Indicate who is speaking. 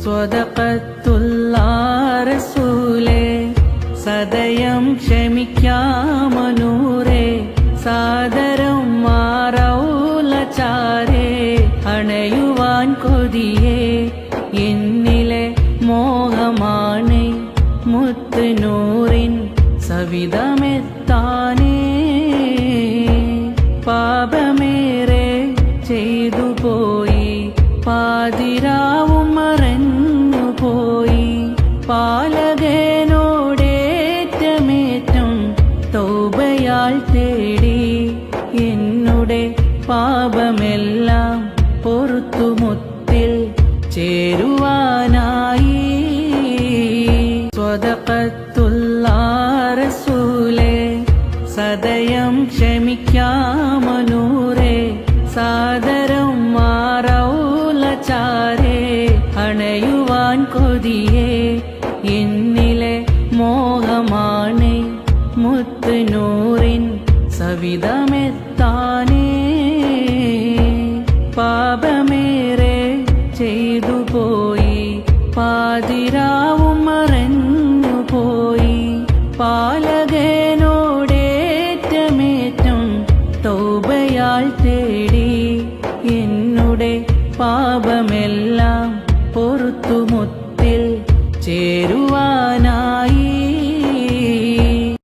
Speaker 1: സ്വദഖത്തുല്ലാഹ് റസൂലേ സദയം ക്ഷമിക്കാമനൂരേ സാദരം മാറൗലചാരേ അണയുവാൻ കൊതിയേ എന്നിലെ മോഹമാണേ മുത്ത് നൂറിൻ സവിധമെത്താനേ പാപമേറെ ചെയ്തു പോയി പാതിരാവും മറഞ്ഞുപോയി പാലകനോടേറ്റമേറ്റം തൗബയാൽ തേടി എന്നുടെ പാപമെല്ലാം പൊറുത്തുമുത്തിൽ ചേരുവാനായി സ്വദഖത്തുല്ലാഹ് റസൂലേ സദയം ക്ഷമിക്കാമനൂരേ സാദരം മാറൗലചാരേ അണയുവാൻ കൊതിയേ എന്നിലെ മോഹമാണേ മുത്ത് നൂറിൻ സവിധമെത്താനേ പാപമേറെ ചെയ്തു പോയി പാതിരാവും മറഞ്ഞുപോയി